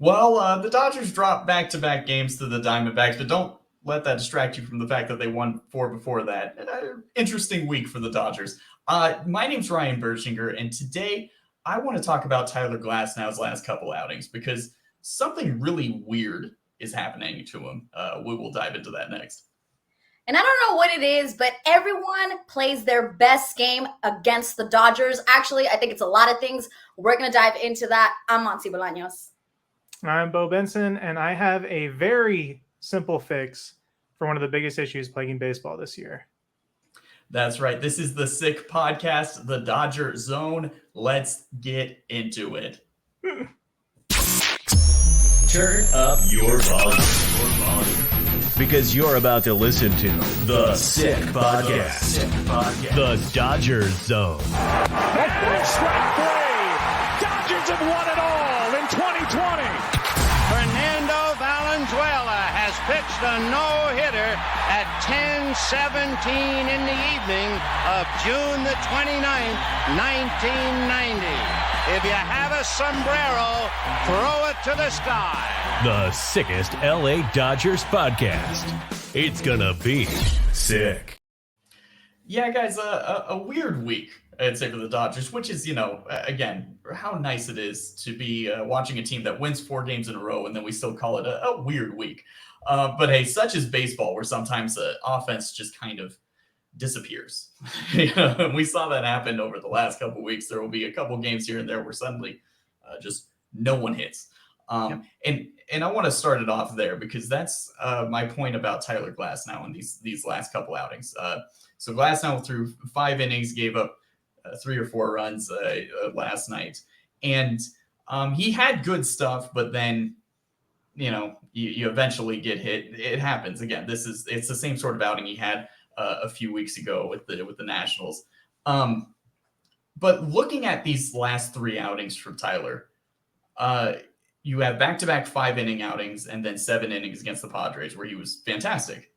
Well, the Dodgers dropped back-to-back games to the Diamondbacks, but don't let that distract you from the fact that they won 4 before that. Interesting week for the Dodgers. My name's Ryan Berchinger, and today I want to talk about Tyler Glasnow's last couple outings because something really weird is happening to him. We will dive into that next. And I don't know what it is, but everyone plays their best game against the Dodgers. Actually, I think it's a lot of things. We're going to dive into that. I'm Monse Bolaños. I'm Beau Benson, and I have a very simple fix for one of the biggest issues plaguing baseball this year. That's right. This is the Sick Podcast, the Dodger Zone. Let's get into it. Turn up your volume. Because you're about to listen to the Sick Podcast. The Dodger Zone. Strike three. Dodgers have won it all in 2020. Fernando Valenzuela has pitched a no-hitter at 10:17 in the evening of June the 29th, 1990. If you have a sombrero, throw it to the sky. The sickest LA Dodgers podcast. It's gonna be sick. Yeah, guys, a weird week, I'd say, for the Dodgers, which is, again, how nice it is to be watching a team that wins 4 games in a row, and then we still call it a weird week. But hey, such is baseball, where sometimes the offense just kind of disappears. We saw that happen over the last couple of weeks. There will be a couple games here and there where suddenly just no one hits. And I want to start it off there because that's my point about Tyler Glasnow in these last couple outings. So Glasnow threw 5 innings, gave up 3 or 4 runs last night, and he had good stuff, but then you eventually get hit. It happens again. It's the same sort of outing he had a few weeks ago with the Nationals. But looking at these last 3 outings from Tyler, you have back-to-back 5-inning outings and then 7 innings against the Padres where he was fantastic.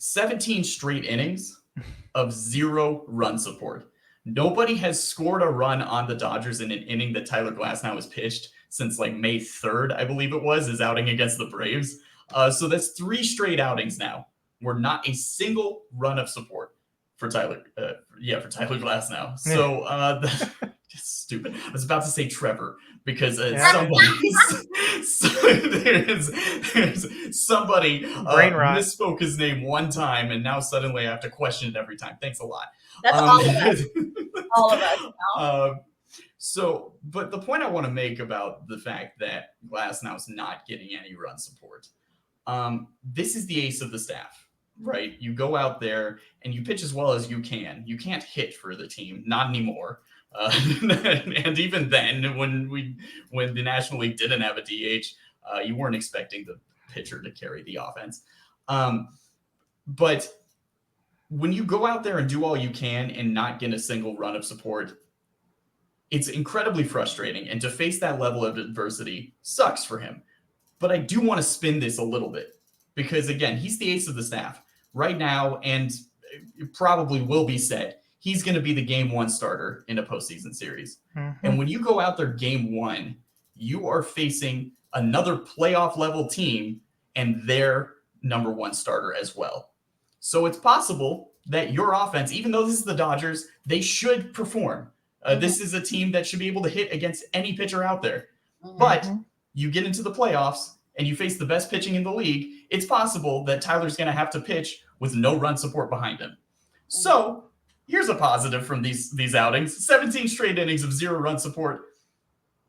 17 straight innings of 0 run support. Nobody has scored a run on the Dodgers in an inning that Tyler Glasnow has pitched since like May 3rd, I believe it was, his outing against the Braves. So that's 3 straight outings now where not a single run of support for Tyler. For Tyler Glasnow. So just stupid. I was about to say Trevor because somebody misspoke his name one time, and now suddenly I have to question it every time. Thanks a lot. That's all of us. All of us now. But the point I want to make about the fact that Glasnow's not getting any run support, this is the ace of the staff, right? You go out there and you pitch as well as you can. You can't hit for the team, not anymore. And even then, when the National League didn't have a DH, you weren't expecting the pitcher to carry the offense. But when you go out there and do all you can and not get a single run of support, it's incredibly frustrating. And to face that level of adversity sucks for him. But I do want to spin this a little bit because, again, he's the ace of the staff right now, and it probably will be said. He's going to be the game 1 starter in a postseason series. Mm-hmm. And when you go out there game 1, you are facing another playoff level team and their number 1 starter as well. So it's possible that your offense, even though this is the Dodgers, they should perform. This is a team that should be able to hit against any pitcher out there. Mm-hmm. But you get into the playoffs and you face the best pitching in the league, it's possible that Tyler's going to have to pitch with no run support behind him. So here's a positive from these outings. 17 straight innings of 0 run support.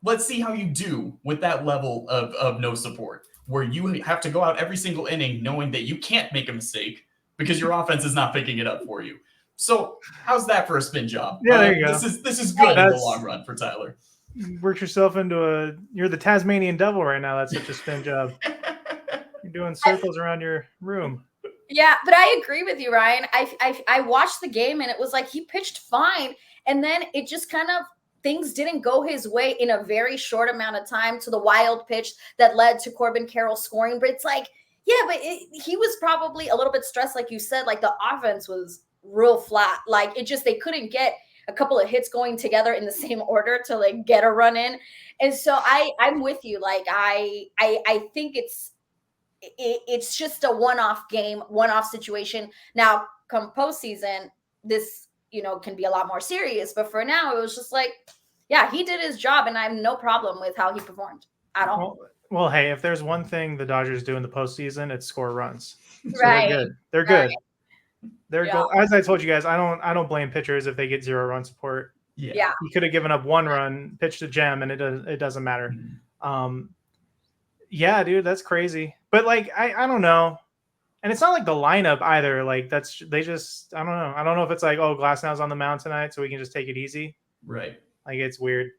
Let's see how you do with that level of no support, where you have to go out every single inning knowing that you can't make a mistake because your offense is not picking it up for you. So how's that for a spin job? Yeah, there you go. This is good in the long run for Tyler. Worked yourself into you're the Tasmanian devil right now. That's such a spin job. You're doing circles around your room. Yeah, but I agree with you, Ryan. I watched the game and it was like he pitched fine. And then it just kind of, things didn't go his way in a very short amount of time to the wild pitch that led to Corbin Carroll scoring. But it's like, yeah, but he was probably a little bit stressed, like you said, like the offense was real flat. Like they couldn't get a couple of hits going together in the same order to like get a run in. And so I'm with you. Like I think it's just a one-off game, one-off situation. Now, come postseason, this can be a lot more serious. But for now, it was just like, yeah, he did his job, and I have no problem with how he performed at all. Well, hey, if there's one thing the Dodgers do in the postseason, it's score runs. So Right. they're good. They're Right. good. They're Yeah. As I told you guys, I don't blame pitchers if they get 0 run support. Yeah. He could have given up 1 run, pitched a gem, and it doesn't matter. Yeah, dude, that's crazy. But like, I don't know. And it's not like the lineup either. Like I don't know. I don't know if it's like, oh, Glasnow's on the mound tonight, so we can just take it easy. Right. Like, it's weird.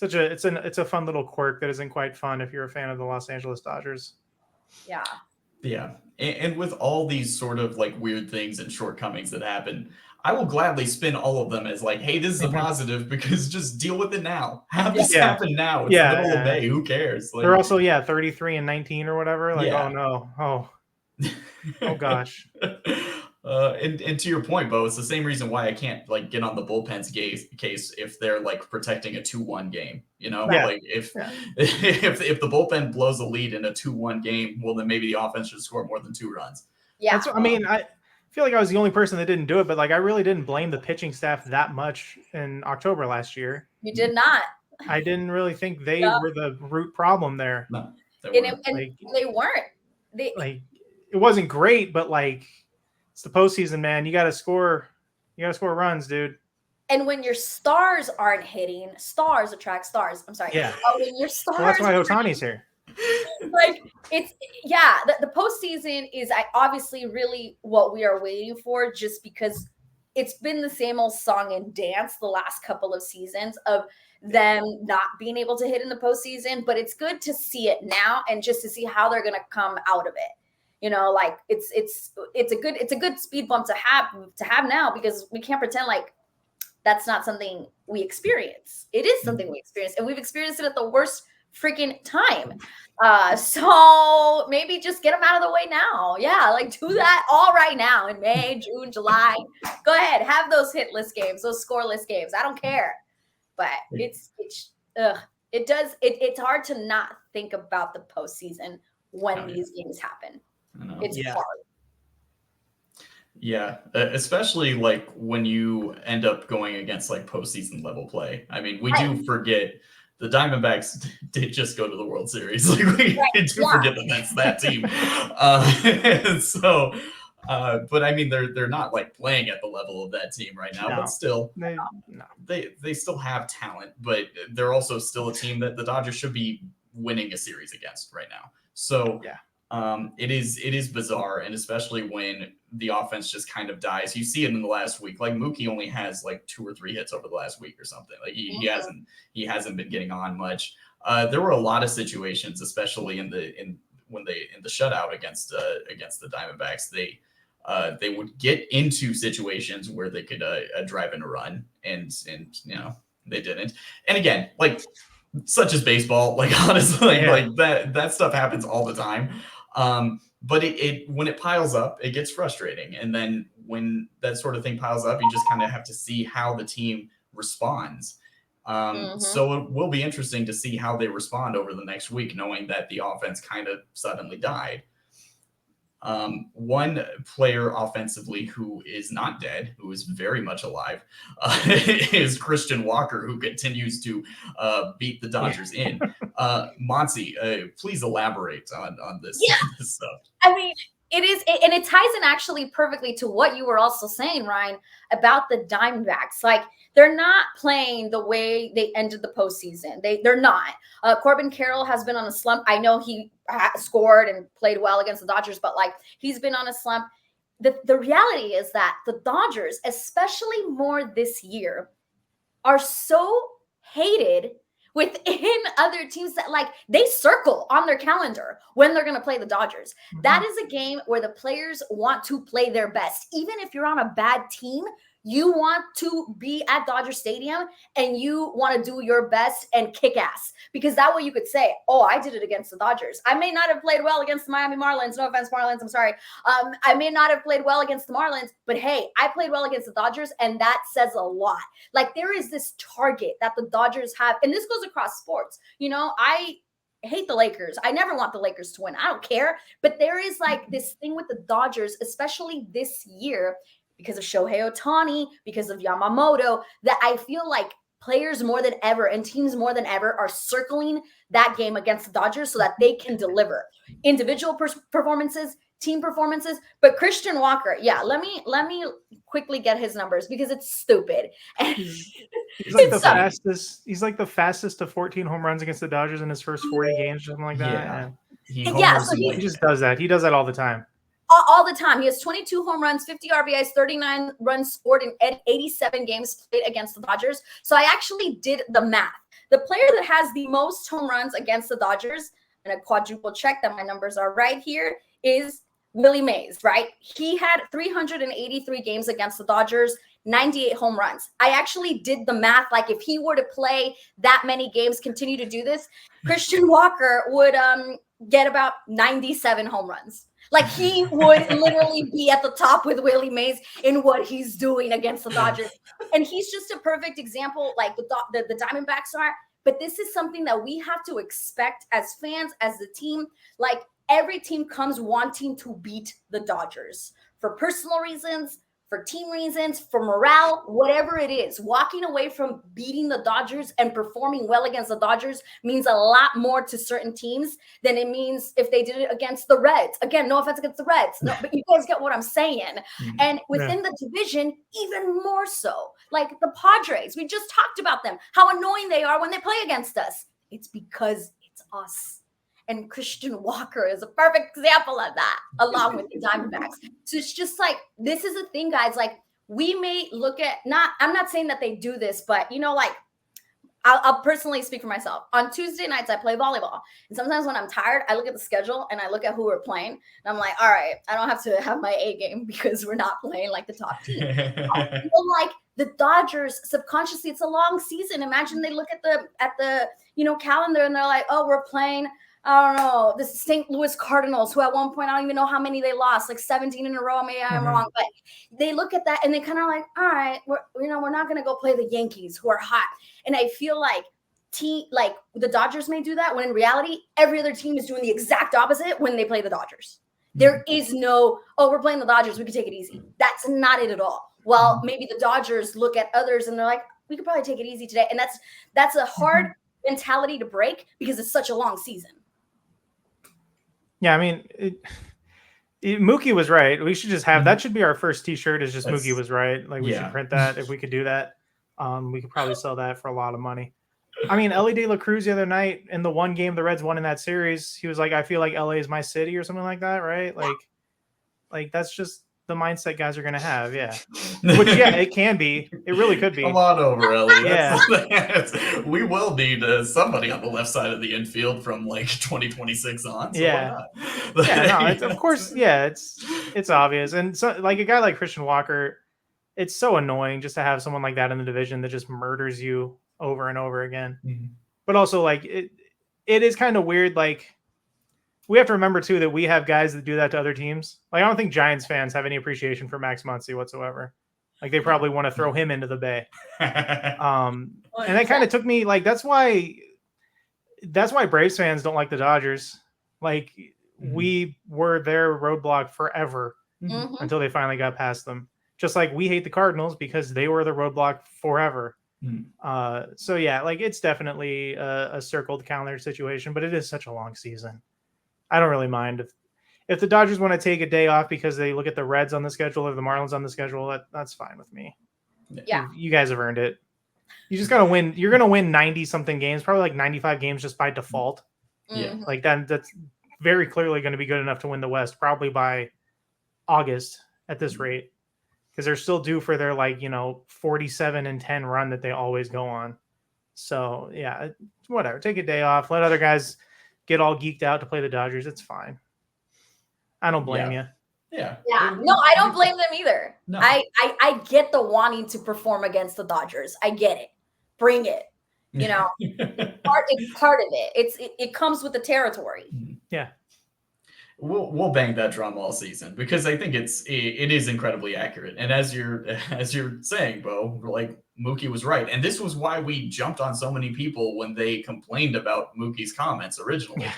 It's a fun little quirk that isn't quite fun if you're a fan of the Los Angeles Dodgers. Yeah. Yeah. And with all these sort of like weird things and shortcomings that happen, I will gladly spin all of them as like, hey, this is a positive, because just deal with it now. Have this happen now. It's the middle of May. Who cares? Like, they're also 33 and 19 or whatever. Like, oh no. Oh gosh. And to your point, Beau, it's the same reason why I can't like get on the bullpen's case if they're like protecting a 2-1 game. Like if the bullpen blows a lead in a 2-1 game, well, then maybe the offense should score more than 2 runs. Yeah. I feel like I was the only person that didn't do it, but like I really didn't blame the pitching staff that much in October last year. You did not. I didn't really think they were the root problem there. No, they weren't. It wasn't great, but like, it's the postseason, man. You got to score. You got to score runs, dude. And when your stars aren't hitting, stars attract stars. I'm sorry. Yeah. When your stars, well, that's why Ohtani's here. Like the postseason is obviously really what we are waiting for, just because it's been the same old song and dance the last couple of seasons of them not being able to hit in the postseason. But it's good to see it now, and just to see how they're going to come out of it. Like it's a good speed bump to have now, because we can't pretend like that's not something we experience. It is something we experience, and we've experienced it at the worst freaking time. So maybe just get them out of the way now. Yeah, like do that all right now in May, June, July. Go ahead, have those hitless games, those scoreless games. I don't care. But it's hard to not think about the postseason when these games happen. It's hard. Yeah, especially like when you end up going against like postseason level play. I mean, we do forget the Diamondbacks did just go to the World Series. Like we do forget that that's that team. But I mean, they're not like playing at the level of that team right now. No. But still, they still have talent. But they're also still a team that the Dodgers should be winning a series against right now. So it is bizarre, and especially when the offense just kind of dies. You see it in the last week. Like Mookie only has like 2 or 3 hits over the last week or something. Like he hasn't been getting on much. There were a lot of situations, especially in the shutout against the Diamondbacks. They would get into situations where they could drive in a run, and they didn't. And again, like such as baseball, like honestly, like that stuff happens all the time. But it when it piles up, it gets frustrating. And then when that sort of thing piles up, you just kind of have to see how the team responds. So it will be interesting to see how they respond over the next week, knowing that the offense kind of suddenly died. One player offensively who is not dead, who is very much alive, is Christian Walker, who continues to beat the Dodgers in. Monse, please elaborate on this stuff. I mean, it is, and it ties in actually perfectly to what you were also saying, Ryan, about the Diamondbacks. Like, they're not playing the way they ended the postseason. They're not. Corbin Carroll has been on a slump. I know he scored and played well against the Dodgers, but like he's been on a slump. The reality is that the Dodgers, especially more this year, are so hated within other teams that like they circle on their calendar when they're going to play the Dodgers. That is a game where the players want to play their best. Even if you're on a bad team, You want to be at Dodger Stadium and you want to do your best and kick ass, because that way you could say, oh, I did it against the Dodgers. I may not have played well against the Miami Marlins. No offense, Marlins. I'm sorry. I may not have played well against the Marlins, but hey, I played well against the Dodgers, and that says a lot. Like, there is this target that the Dodgers have, and this goes across sports. You know, I hate the Lakers. I never want the Lakers to win. I don't care. But there is like this thing with the Dodgers, especially this year, because of Shohei Ohtani, because of Yamamoto, that I feel like players more than ever and teams more than ever are circling that game against the Dodgers so that they can deliver individual performances, team performances. But Christian Walker, yeah, let me quickly get his numbers because it's stupid. And he's like the fastest. He's like the fastest to 14 home runs against the Dodgers in his first 40 games, something like that. So he just does that. He does that all the time. All the time. He has 22 home runs, 50 RBIs, 39 runs scored in 87 games played against the Dodgers. So I actually did the math. The player that has the most home runs against the Dodgers, and a quadruple check that my numbers are right here, is Willie Mays, right? He had 383 games against the Dodgers, 98 home runs. I actually did the math. Like, if he were to play that many games, continue to do this, Christian Walker would get about 97 home runs. Like, he would literally be at the top with Willie Mays in what he's doing against the Dodgers. And he's just a perfect example, like the Diamondbacks are. But this is something that we have to expect as fans, as the team. Like, every team comes wanting to beat the Dodgers for personal reasons, for team reasons, for morale, whatever it is. Walking away from beating the Dodgers and performing well against the Dodgers means a lot more to certain teams than it means if they did it against the Reds. Again, no offense against the Reds, no, but you guys get what I'm saying. And within the division, even more so. Like the Padres, we just talked about them, how annoying they are when they play against us. It's because it's us. And Christian Walker is a perfect example of that, along with the Diamondbacks. So it's just like, this is a thing, guys. Like, we may look at, I'm not saying that they do this, but, you know, like, I'll personally speak for myself. On Tuesday nights, I play volleyball. And sometimes when I'm tired, I look at the schedule and I look at who we're playing. And I'm like, all right, I don't have to have my A game because we're not playing like the top team. I feel like the Dodgers, subconsciously, it's a long season. Imagine they look at the calendar and they're like, oh, we're playing, I don't know, the St. Louis Cardinals, who at one point, I don't even know how many they lost, like 17 in a row. Maybe I'm wrong, but they look at that and they kind of like, all right, we're not going to go play the Yankees, who are hot. And I feel like the Dodgers may do that when in reality, every other team is doing the exact opposite when they play the Dodgers. There is no, oh, we're playing the Dodgers, we can take it easy. That's not it at all. Well, maybe the Dodgers look at others and they're like, we could probably take it easy today. And that's a hard mentality to break because it's such a long season. Yeah, I mean, Mookie was right. We should just have that. Should be our first T-shirt. Is just Mookie was right. Like, we should print that if we could do that. We could probably sell that for a lot of money. I mean, Ellie De La Cruz the other night in the one game the Reds won in that series, he was like, "I feel like LA is my city" or something like that, right? Like that's just the mindset guys are gonna have. Yeah, which it can be. It really could be. Come on over, Ellie. Yeah. We will need somebody on the left side of the infield from like 2026 on. So yeah. Of course. Yeah, it's obvious. And so, like, a guy like Christian Walker, it's so annoying just to have someone like that in the division that just murders you over and over again. But also, like, it is kind of weird. Like, we have to remember too that we have guys that do that to other teams. Like, I don't think Giants fans have any appreciation for Max Muncy whatsoever. Like, they probably want to throw him into the bay. And that kind of took me, like, that's why Braves fans don't like the Dodgers. Like, we were their roadblock forever until they finally got past them. Just like we hate the Cardinals because they were the roadblock forever. So yeah, like, it's definitely a circled calendar situation, but it is such a long season. I don't really mind if the Dodgers want to take a day off because they look at the Reds on the schedule or the Marlins on the schedule. That's fine with me. Yeah, you guys have earned it. You just gotta win. You're gonna win 90 something games, probably like 95 games just by default. Yeah, like that's very clearly going to be good enough to win the West, probably by August at this rate, because they're still due for their 47-10 run that they always go on. So yeah, whatever. Take a day off. Let other guys get all geeked out to play the Dodgers. It's fine. I don't blame you. Yeah. No, I don't blame them either. No. I get the wanting to perform against the Dodgers. I get it. Bring it. You know, it's part of it. It comes with the territory. Yeah. We'll bang that drum all season because I think it is incredibly accurate. And as you're saying, Beau, like Mookie was right, and this was why we jumped on so many people when they complained about Mookie's comments originally. Yeah.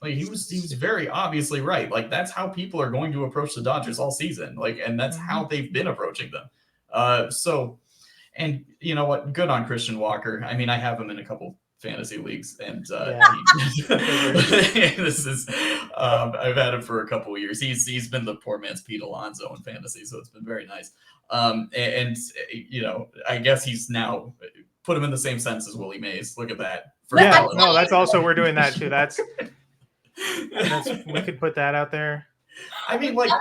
Like he was very obviously right. Like that's how people are going to approach the Dodgers all season. Like, and that's how they've been approaching them. So, and you know what? Good on Christian Walker. I mean, I have him in a couple fantasy leagues, and this is I've had him for a couple of years. He's been the poor man's Pete Alonso in fantasy, so it's been very nice. And you know, I guess he's now put him in the same sense as Willie Mays. Look at that. No, that's also we're doing that too. That's we could put that out there. I mean, like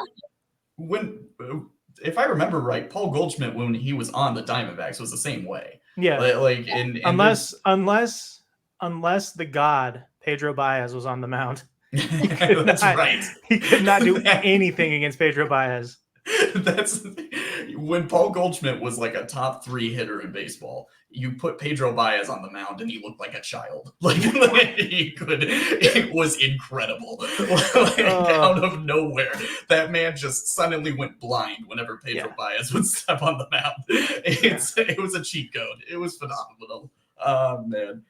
if I remember right, Paul Goldschmidt when he was on the Diamondbacks was the same way. Yeah, like unless the god Pedro Baez was on the mound. That's right. He could not do anything against Pedro Baez. That's when Paul Goldschmidt was like a top 3 hitter in baseball. You put Pedro Baez on the mound and he looked like a child. Like it was incredible. Out of nowhere, that man just suddenly went blind whenever Pedro Baez would step on the mound. It was a cheat code. It was phenomenal. Man.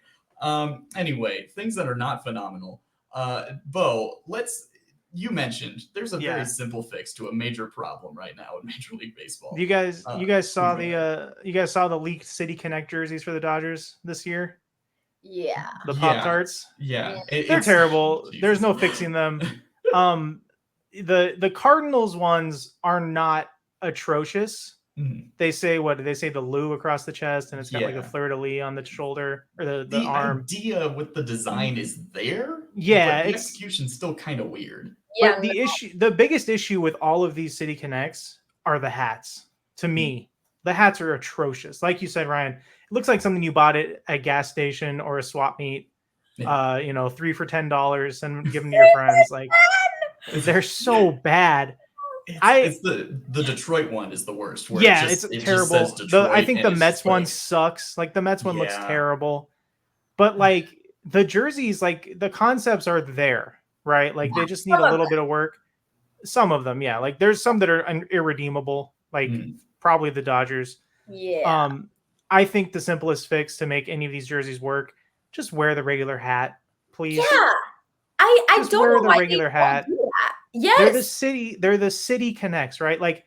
Anyway, things that are not phenomenal. Beau, you mentioned there's a very simple fix to a major problem right now in Major League Baseball. You guys saw the leaked City Connect jerseys for the Dodgers this year? Yeah. The Pop-Tarts? Yeah. They're terrible. Jesus. There's no fixing them. The Cardinals ones are not atrocious. Mm-hmm. They say the Lou across the chest, and it's got like a fleur-de-lis on the shoulder or the arm. The idea with the design is there. Yeah, but the execution's still kind of weird. But the biggest issue with all of these City Connects are the hats. To me, the hats are atrocious. Like you said, Ryan, it looks like something you bought at a gas station or a swap meet. Yeah. 3 for $10 and give them to your friends. Like they're so bad. It's the Detroit one is the worst. It's terrible. I think the Mets one sucks. Like the Mets one looks terrible. But like the jerseys, like the concepts are there, right? Like they just need a little bit of work. Some of them, yeah. Like there's some that are irredeemable, like probably the Dodgers. Yeah. I think the simplest fix to make any of these jerseys work, just wear the regular hat, please. Yeah. I don't wear know the why regular hat. Do that. Yes. They're the city connects, right? Like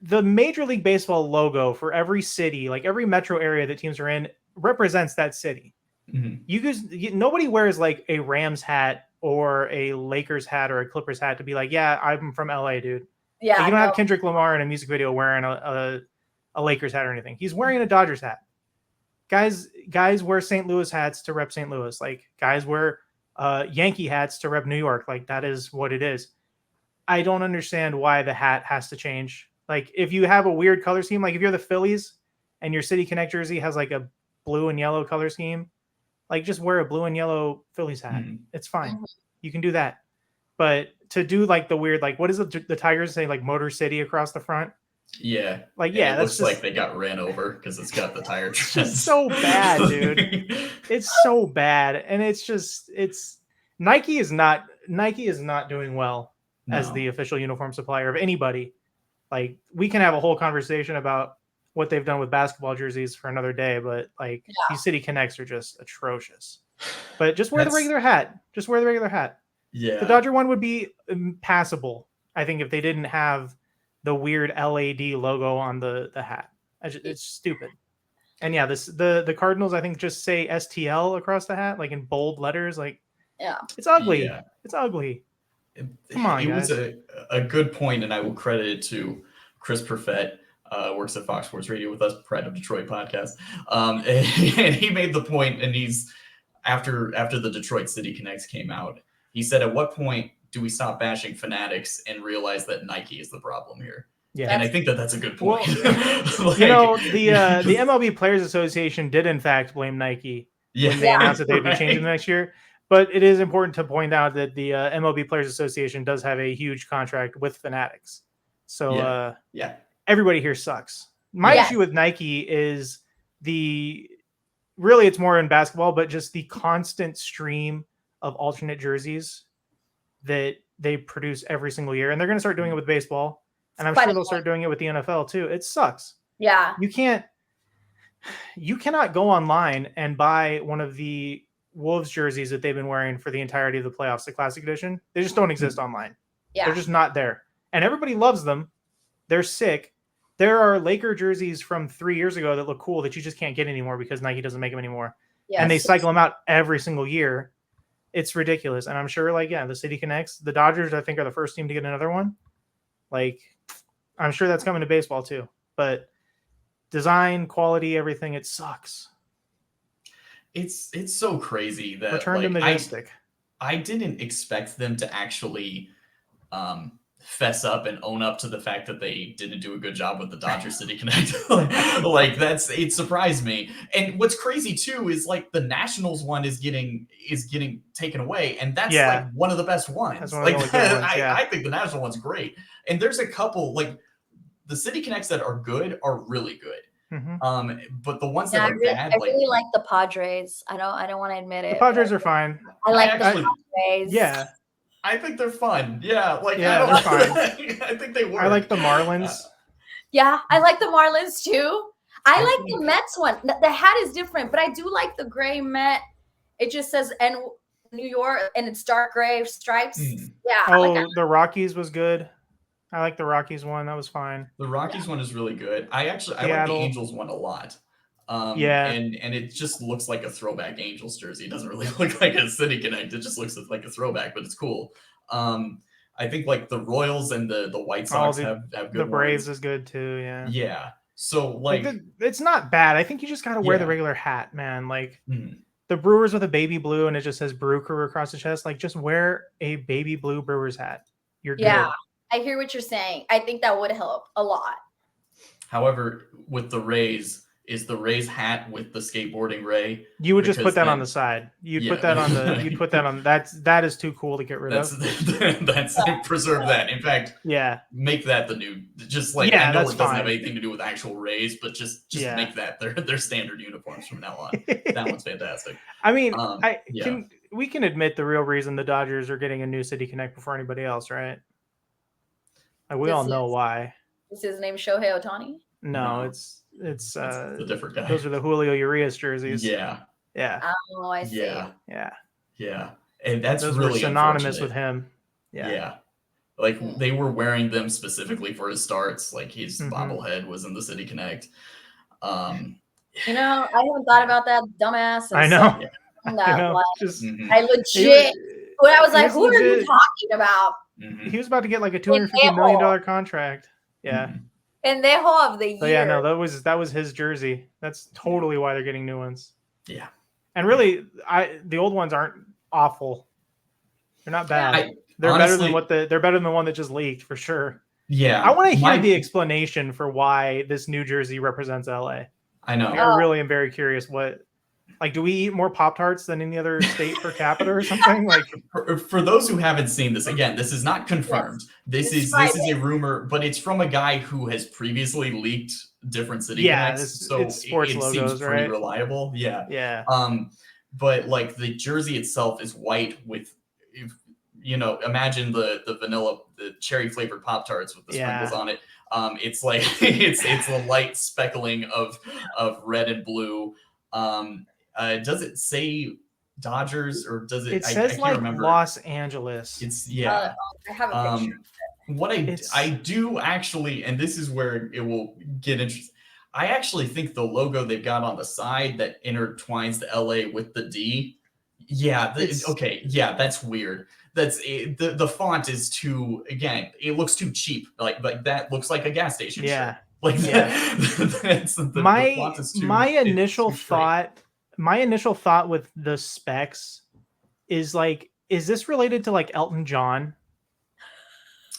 the Major League Baseball logo for every city, like every metro area that teams are in, represents that city. Mm-hmm. Nobody wears like a Rams hat or a Lakers hat or a Clippers hat to be like, yeah, I'm from LA, dude. Yeah. Like, you don't have Kendrick Lamar in a music video wearing a Lakers hat or anything. He's wearing a Dodgers hat. Guys wear St. Louis hats to rep St. Louis. Like guys wear Yankee hats to rep New York. Like that is what it is. I don't understand why the hat has to change. Like if you have a weird color scheme, like if you're the Phillies and your City Connect jersey has like a blue and yellow color scheme, like just wear a blue and yellow Phillies hat. It's fine. You can do that. But to do like the weird, like what is the Tigers say, like Motor City across the front? Yeah. Like, yeah, it looks like they got ran over because it's got the tire treads. It's so bad, dude. It's so bad. And Nike is not doing well as the official uniform supplier of anybody. Like we can have a whole conversation about what they've done with basketball jerseys for another day, but like these City Connects are just atrocious. But just wear the regular hat. Just wear the regular hat. Yeah. The Dodger one would be passable, I think, if they didn't have the weird LAD logo on the hat. It's stupid. And yeah, the Cardinals, I think, just say STL across the hat, like in bold letters. Like, it's ugly. Yeah. It's ugly. Come on, guys. It was a good point, and I will credit it to Chris Perfett, works at Fox Sports Radio with us, Pride of Detroit podcast. And he made the point, and he's after the Detroit City Connects came out, he said, at what point do we stop bashing fanatics and realize that Nike is the problem here? Yeah, and I think that's a good point. Well, the MLB Players Association did in fact blame Nike when they announced that they'd be changing next year. But it is important to point out that the MLB Players Association does have a huge contract with Fanatics. So Yeah. everybody here sucks. My Yes. issue with Nike is really it's more in basketball, but just the constant stream of alternate jerseys that they produce every single year. And they're going to start doing it with baseball. And I'm Quite sure a they'll lot. start doing it with the NFL too. It sucks. Yeah. You cannot go online and buy one of the Wolves jerseys that they've been wearing for the entirety of the playoffs, the Classic Edition. They just don't exist online. Yeah. They're just not there. And everybody loves them. They're sick. There are Laker jerseys from 3 years ago that look cool that you just can't get anymore because Nike doesn't make them anymore. Yes. And they cycle them out every single year. It's ridiculous. And I'm sure, the City Connects, the Dodgers, I think, are the first team to get another one. I'm sure that's coming to baseball too. But design, quality, everything, it sucks. It's so crazy that Return to Majestic. I didn't expect them to actually fess up and own up to the fact that they didn't do a good job with the Dodger City Connect. It surprised me. And what's crazy too is the Nationals one is getting taken away, and that's one of the best ones. That's one of the only good ones, I think the National one's great. And there's a couple the City Connects that are good are really good. Mm-hmm. But the ones that are bad, I really like the Padres. I don't want to admit it. The Padres are fine. I like the actually- Padres. Yeah. I think they're fun. Yeah, they're fine. I think they work. I like the Marlins. Yeah, I like the Marlins too. I like the Mets one. The hat is different, but I do like the gray Met. It just says New York, and it's dark gray stripes. Yeah. I like that. The Rockies was good. I like the Rockies one. That was fine. The Rockies one is really good. I like the Angels one a lot. And it just looks like a throwback Angels jersey. It doesn't really look like a City Connect. It just looks like a throwback, but it's cool. I think the Royals and the White Sox have good The Braves ones. is good too. Yeah. Yeah. So it's not bad. I think you just got to wear the regular hat, man. The Brewers with a baby blue and it just says Brew Crew across the chest. Just wear a baby blue Brewers hat. You're good. Yeah, I hear what you're saying. I think that would help a lot. However, with the Rays, is the Rays hat with the skateboarding Ray? You would just put that on the side. You'd put that on that is too cool to get rid of. That's preserve that. In fact, make that the new, I know it doesn't have anything to do with actual Rays, but just make that their standard uniforms from now on. That one's fantastic. I mean, we can admit the real reason the Dodgers are getting a new City Connect before anybody else, right? We all know why. Is his name Shohei Ohtani? No, it's a different guy. Those are the Julio Urias jerseys. Yeah. Oh, I see. Yeah. And that's those really were synonymous with him. Yeah. They were wearing them specifically for his starts. His bobblehead was in the City Connect. I haven't thought about that dumbass. I know. I legit. When I was like, who are you talking about? He was about to get a $250 million contract. Yeah. Pendejo of the year. So yeah, no, that was his jersey. That's totally why they're getting new ones. Yeah. And really, the old ones aren't awful. They're not bad. They're honestly, they're better than the one that just leaked for sure. Yeah. I want to hear the explanation for why this new jersey represents LA. I know. I really am very curious do we eat more Pop-Tarts than any other state per capita or something? For those who haven't seen this, again, this is not confirmed. This is a rumor, but it's from a guy who has previously leaked different City Connects. So it's sports logos, seems pretty right? reliable. Yeah. Yeah. But the jersey itself is white with, imagine the vanilla, the cherry flavored Pop-Tarts with the sprinkles on it. It's it's a light speckling of red and blue. Does it say Dodgers or does it? It says I can't remember. Los Angeles. It's I have a picture. What I do actually, and this is where it will get interesting. I actually think the logo they've got on the side that intertwines the LA with the D. Yeah. That's weird. That's the font is too. Again, it looks too cheap. Like that looks like a gas station. Yeah. Shirt. My initial thought with the specs is is this related to Elton John?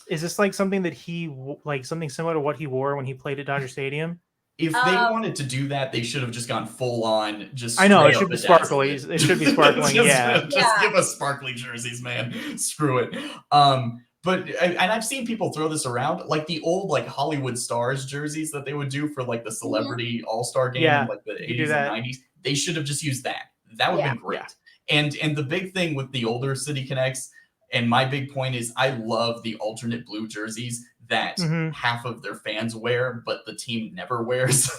Is this something that he something similar to what he wore when he played at Dodger Stadium? If they wanted to do that, they should have just gone full on. Just I know it straight should up be bedazzled sparkly. it. It should be sparkling. Just give us sparkly jerseys, man. Screw it. But and I've seen people throw this around, like the old like Hollywood Stars jerseys that they would do for like the celebrity All-Star game in like the 80s and 90s. They should have just used that. That would have been great. And the big thing with the older City Connects, and my big point is, I love the alternate blue jerseys that half of their fans wear, but the team never wears.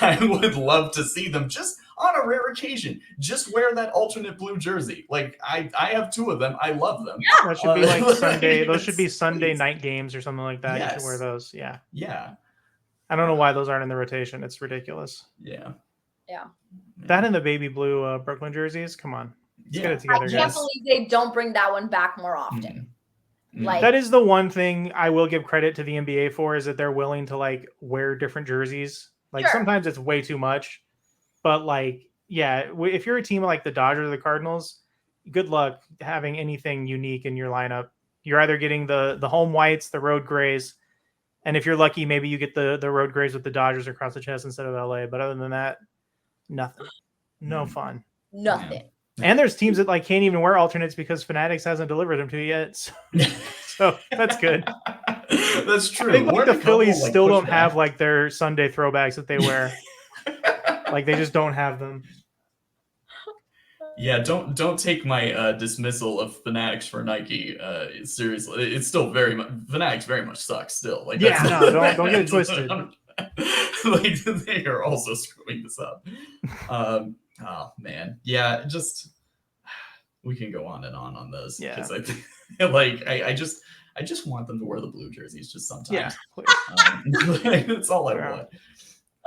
I would love to see them just on a rare occasion, just wear that alternate blue jersey. Like I have 2 of them. I love them. Yeah, that should be like Sunday. Those should be Sunday night games or something like that. You should wear those. Yeah. Yeah. I don't know why those aren't in the rotation. It's ridiculous. Yeah. Yeah. That and the baby blue Brooklyn jerseys. Come on. Let's get it together, I can't believe they don't bring that one back more often. Like, that is the one thing I will give credit to the NBA for, is that they're willing to like wear different jerseys. Like sometimes it's way too much, but like, yeah, if you're a team like the Dodgers or the Cardinals, good luck having anything unique in your lineup. You're either getting the home whites, the road grays, and if you're lucky, maybe you get the road grays with the Dodgers across the chest instead of LA. But other than that, nothing. No fun. Nothing. And there's teams that like can't even wear alternates because Fanatics hasn't delivered them to you yet. So that's good. That's true. I think like, the Phillies still don't have like their Sunday throwbacks that they wear. Like they just don't have them. Yeah, don't take my dismissal of Fanatics for Nike seriously. It's still very much, Fanatics very much sucks still. Like yeah, no, don't get it twisted. Like they are also screwing this up. Oh man, yeah, just we can go on and on this because I think like I just want them to wear the blue jerseys just sometimes. Yeah, that's all I want.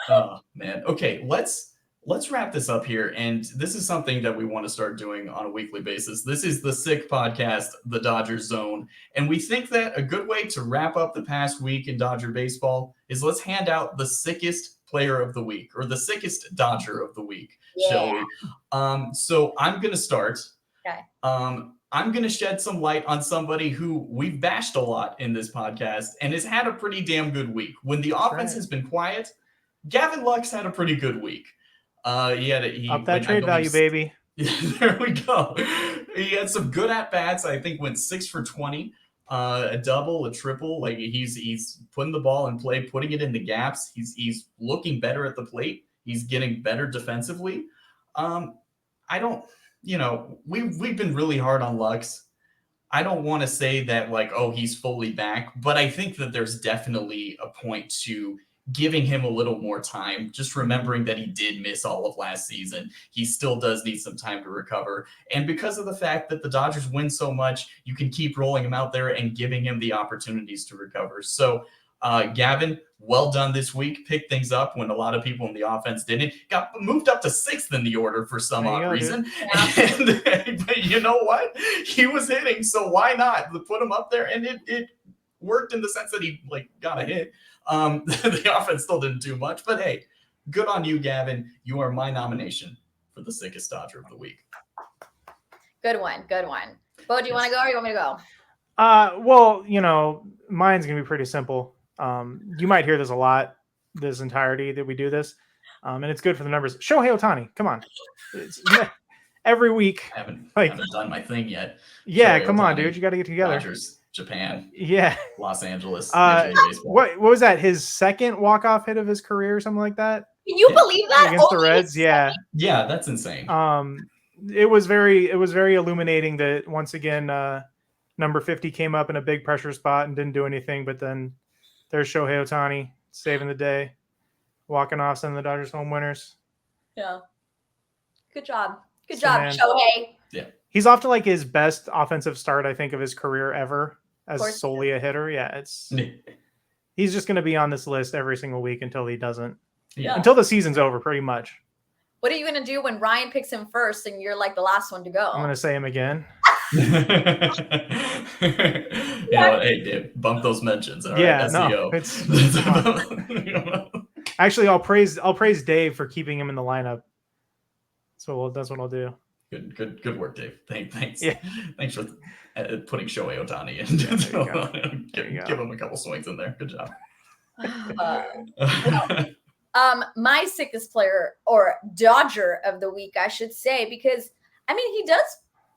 Oh man, okay, let's wrap this up here, and this is something that we want to start doing on a weekly basis. This is the Sick Podcast, the Dodgers Zone, and we think that a good way to wrap up the past week in Dodger baseball is let's hand out the sickest player of the week or the sickest Dodger of the week, shall we? So I'm gonna start. Okay. I'm gonna shed some light on somebody who we've bashed a lot in this podcast and has had a pretty damn good week. When the offense has been quiet, Gavin Lux had a pretty good week. He up that trade value, baby. There we go. He had some good at bats. I think went 6 for 20. A double, a triple. Like he's putting the ball in play, putting it in the gaps. He's looking better at the plate. He's getting better defensively. I don't, we've been really hard on Lux. I don't want to say that like, oh, he's fully back, but I think that there's definitely a point to giving him a little more time, just remembering that he did miss all of last season. He still does need some time to recover. And because of the fact that the Dodgers win so much, you can keep rolling him out there and giving him the opportunities to recover. So, Gavin, well done this week. Picked things up when a lot of people in the offense didn't. Got moved up to 6th in the order for some odd reason. But you know what? He was hitting, so why not put him up there? And it worked in the sense that he like got a hit. The offense still didn't do much, but hey, good on you, Gavin. You are my nomination for the sickest Dodger of the week. Good one. Beau, do you want to go or you want me to go? Well, mine's going to be pretty simple. You might hear this a lot, this entirety that we do this, and it's good for the numbers. Shohei Ohtani, come on. It's, every week. I haven't done my thing yet. Yeah, come on, dude. You got to get together. Dodgers, Japan, Los Angeles. What was that? His second walk-off hit of his career or something like that? Can you believe that? Against the Reds? Yeah, that's insane. It was very illuminating that once again number 50 came up in a big pressure spot and didn't do anything, but then there's Shohei Ohtani saving the day, walking off, sending the Dodgers home winners. Yeah. Good job, man. Shohei. Yeah. He's off to like his best offensive start, I think, of his career ever as solely a hitter. Yeah, he's just going to be on this list every single week until he doesn't. Yeah. Until the season's over, pretty much. What are you going to do when Ryan picks him first and you're like the last one to go? I'm going to say him again. Hey, Dave, bump those mentions. All right, SEO. Actually, I'll praise Dave for keeping him in the lineup. So that's what I'll do. Good work, Dave. Thanks. Yeah. Thanks for putting Shohei Ohtani in. Give him a couple swings in there. Good job. My sickest player or Dodger of the week, I should say, because I mean he does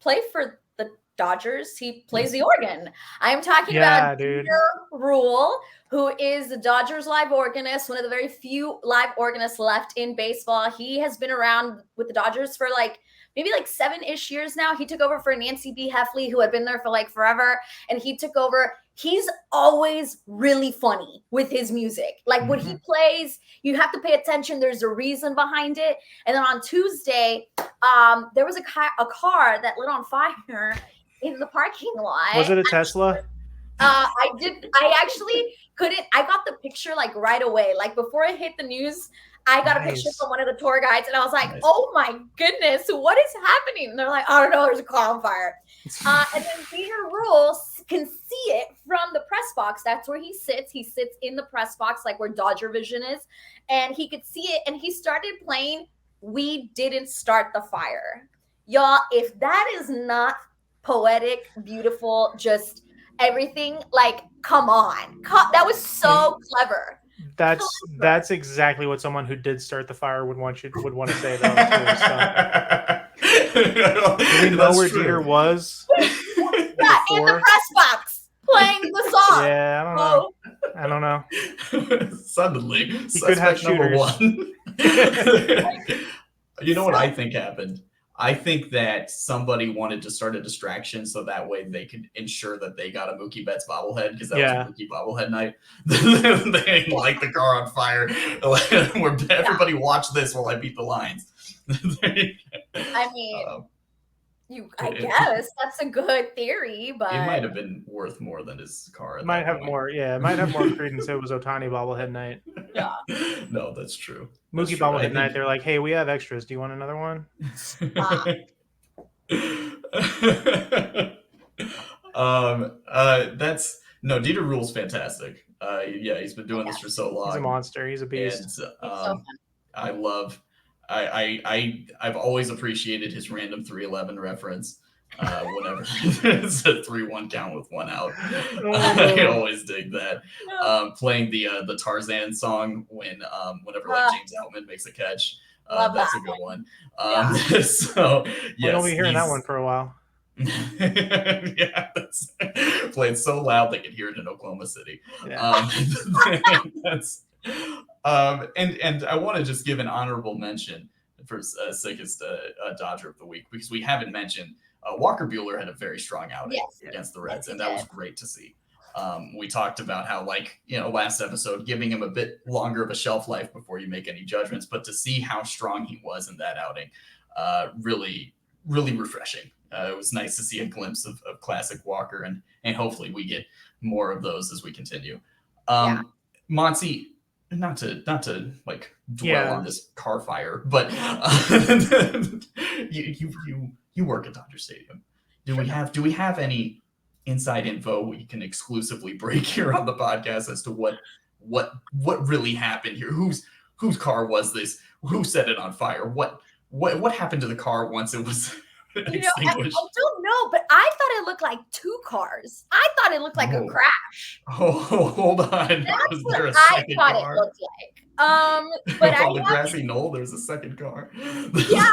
play for the Dodgers. He plays the organ. I am talking about dude. Rule, who is the Dodgers live organist, one of the very few live organists left in baseball. He has been around with the Dodgers for maybe 7-ish years now. He took over for Nancy B. Heffley, who had been there for forever, and he took over. He's always really funny with his music. When he plays, you have to pay attention. There's a reason behind it. And then on Tuesday, there was a car that lit on fire in the parking lot. Was it a Tesla? I actually couldn't. I got the picture right away. Before it hit the news, I got a picture from one of the tour guides, and I was like, "Oh my goodness, what is happening?" And they're like, "I don't know, there's a car on fire." And then Peter Rule can see it from the press box. That's where he sits. He sits in the press box, where Dodger Vision is, and he could see it. And he started playing "We Didn't Start the Fire." Y'all, if that is not poetic, beautiful, just everything, come on. That was so clever. That's exactly what someone who did start the fire would want to say though too. So. Do we know where Dieter was? Yeah, in the press box playing the song. Yeah, I don't know. Suddenly, he could have shooters. One. You know what I think happened? I think that somebody wanted to start a distraction so that way they could ensure that they got a Mookie Betts bobblehead, because that was a Mookie bobblehead night. They light the car on fire. Where everybody watch this while I beat the lines. I mean, I guess that's a good theory, but it might have been worth more than his car. It might have more. Yeah, it might have more credence. It was Ohtani bobblehead night. Yeah. No, that's true. Mookie bobblehead night. They're like, "Hey, we have extras. Do you want another one?" Dieter Rule's fantastic. He's been doing this for so long. He's a monster. He's a beast. And I've always appreciated his random 311 reference. Whenever it's a 3-1 count with one out, I always dig that. Playing the Tarzan song whenever James Outman makes a catch. That's a good one. So yes, we'll be hearing that one for a while. That's playing so loud they could hear it in Oklahoma City. Yeah. And I want to just give an honorable mention for sickest Dodger of the week, because we haven't mentioned Walker Buehler had a very strong outing against the Reds, and that was great to see. We talked about how, last episode, giving him a bit longer of a shelf life before you make any judgments, but to see how strong he was in that outing, really, really refreshing. It was nice to see a glimpse of classic Walker, and hopefully we get more of those as we continue. Monse, not to dwell on this car fire, but you work at Dodger Stadium. Do we have any inside info we can exclusively break here on the podcast as to what really happened here? Whose car was this? Who set it on fire? What happened to the car once it was extinguished? I don't know, but I thought it looked like two cars. I thought it looked like a crash. Oh, hold on. That's what I thought it looked like. But on the grassy knoll, there's a second car. Yeah,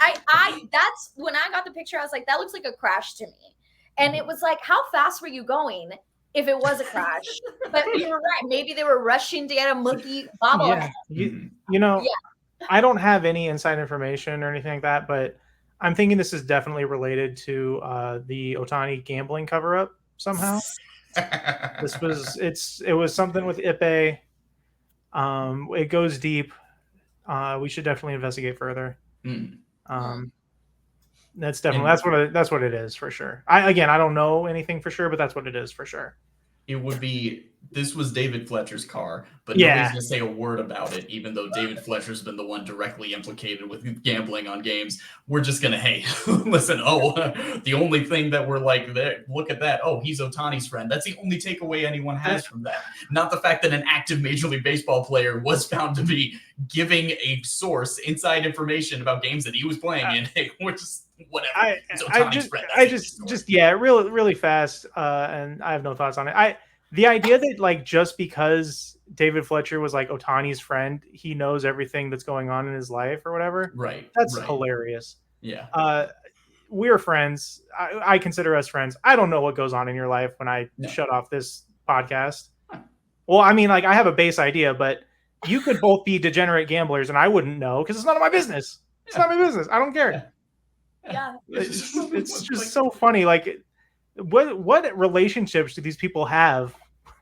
I that's when I got the picture. I was like, that looks like a crash to me. And it was like, how fast were you going if it was a crash? But you were right. Maybe they were rushing to get a Mookie bobblehead. Yeah. I don't have any inside information or anything like that, but I'm thinking this is definitely related to the Ohtani gambling cover-up somehow. It was something with Ippei. It goes deep. We should definitely investigate further. That's definitely that's what it is for sure. I don't know anything for sure, but that's what it is for sure. This was David Fletcher's car, but nobody's gonna say a word about it, even though David Fletcher's been the one directly implicated with gambling on games. We're just gonna, hey, listen, the only thing that we're like, look at that. Oh, he's Ohtani's friend. That's the only takeaway anyone has from that. Not the fact that an active Major League Baseball player was found to be giving a source inside information about games that he was playing in. Hey, we're just whatever. Really fast, and I have no thoughts on it. The idea that like just because David Fletcher was like Ohtani's friend, he knows everything that's going on in his life or whatever. Right. That's right. hilarious. Yeah. We're friends. I consider us friends. I don't know what goes on in your life when I shut off this podcast. Well, I mean, like I have a base idea, but you could both be degenerate gamblers and I wouldn't know because it's none of my business. It's not my business. I don't care. Yeah. It's just so funny. Like what relationships do these people have?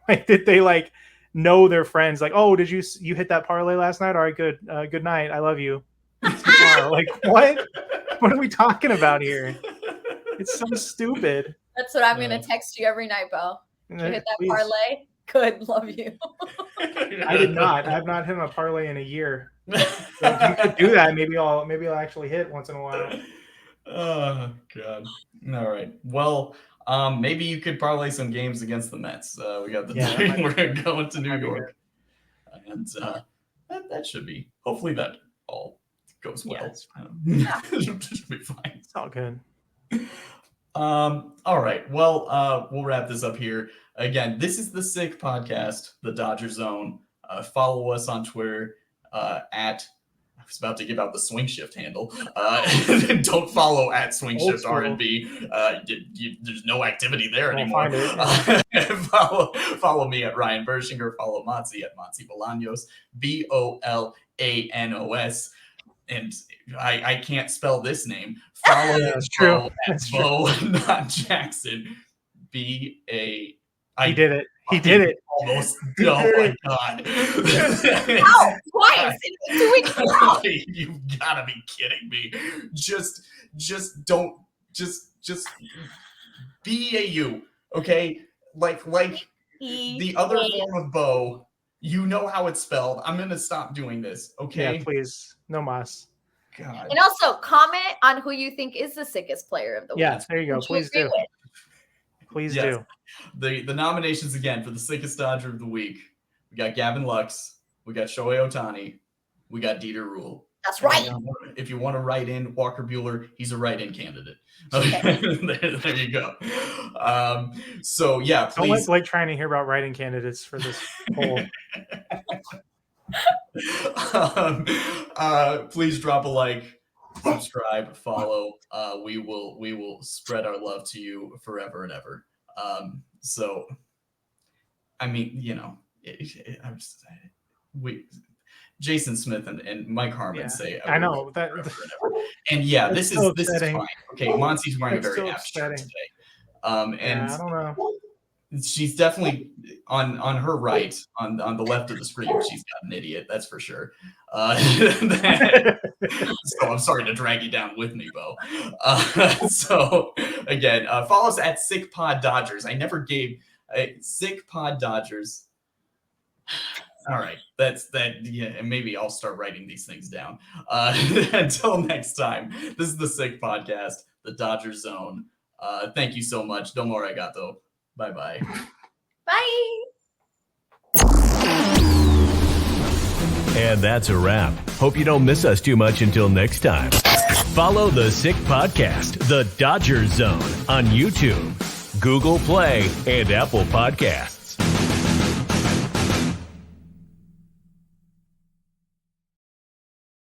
Like, did they like know their friends? Like, oh, did you hit that parlay last night? All right, good. Good night. I love you. Like, what? What are we talking about here? It's so stupid. That's what I'm gonna text you every night, Beau. Did you hit that Please. parlay? Good, love you. I did not. I've not hit a parlay in a year. So if you could do that, maybe I'll actually hit once in a while. Oh God. All right. Well, maybe you could parlay some games against the Mets. We got we're going to New York, and that should be. Hopefully that all goes well. Yeah. It should be fine. It's all good. All right. Well, we'll wrap this up here. Again, this is the Sick Podcast, the Dodger Zone. Follow us on Twitter at. I was about to give out the Swing Shift handle. Don't follow at Swing Shift RNB. There's no activity there anymore. Follow me at Ryan Bershinger. Follow Monse at Monse Bolaños. Bolanos. And I can't spell this name. Follow Beau at Beau, not Jackson. He did it. He did it. Almost. Oh my God. Ow, twice in 2 weeks. You've got to be kidding me. Just don't. Just be a you. Okay. Like the other form of Beau. You know how it's spelled. I'm gonna stop doing this. Okay. Yeah, please. No mas. God. And also comment on who you think is the sickest player of the week. Yeah, there you go. Please do. Please do. The nominations again for the sickest Dodger of the week. We got Gavin Lux. We got Shohei Ohtani. We got Dieter Rule. That's right. If you want to write in Walker Buehler, he's a write-in candidate. Okay. there you go. So yeah, please. Don't like trying to hear about writing candidates for this poll. Please drop a like, subscribe, follow. We will spread our love to you forever and ever. So, I mean, you know, Jason Smith and Mike Harmon say, I know that, and yeah, this is upsetting. fine. Okay, Monty's wearing a very apt shirt today. And I don't know. She's definitely on her right, on the left of the screen. She's got an idiot, that's for sure. So I'm sorry to drag you down with me, Beau. So again, follow us at Sick Pod Dodgers. I never gave Sick Pod Dodgers. All right, that's that. Yeah, and maybe I'll start writing these things down. Until next time, this is the Sick Podcast, the Dodger Zone. Thank you so much. Domo arigato. Bye-bye. Bye. And that's a wrap. Hope you don't miss us too much until next time. Follow the Sick Podcast, the Dodger Zone, on YouTube, Google Play, and Apple Podcasts.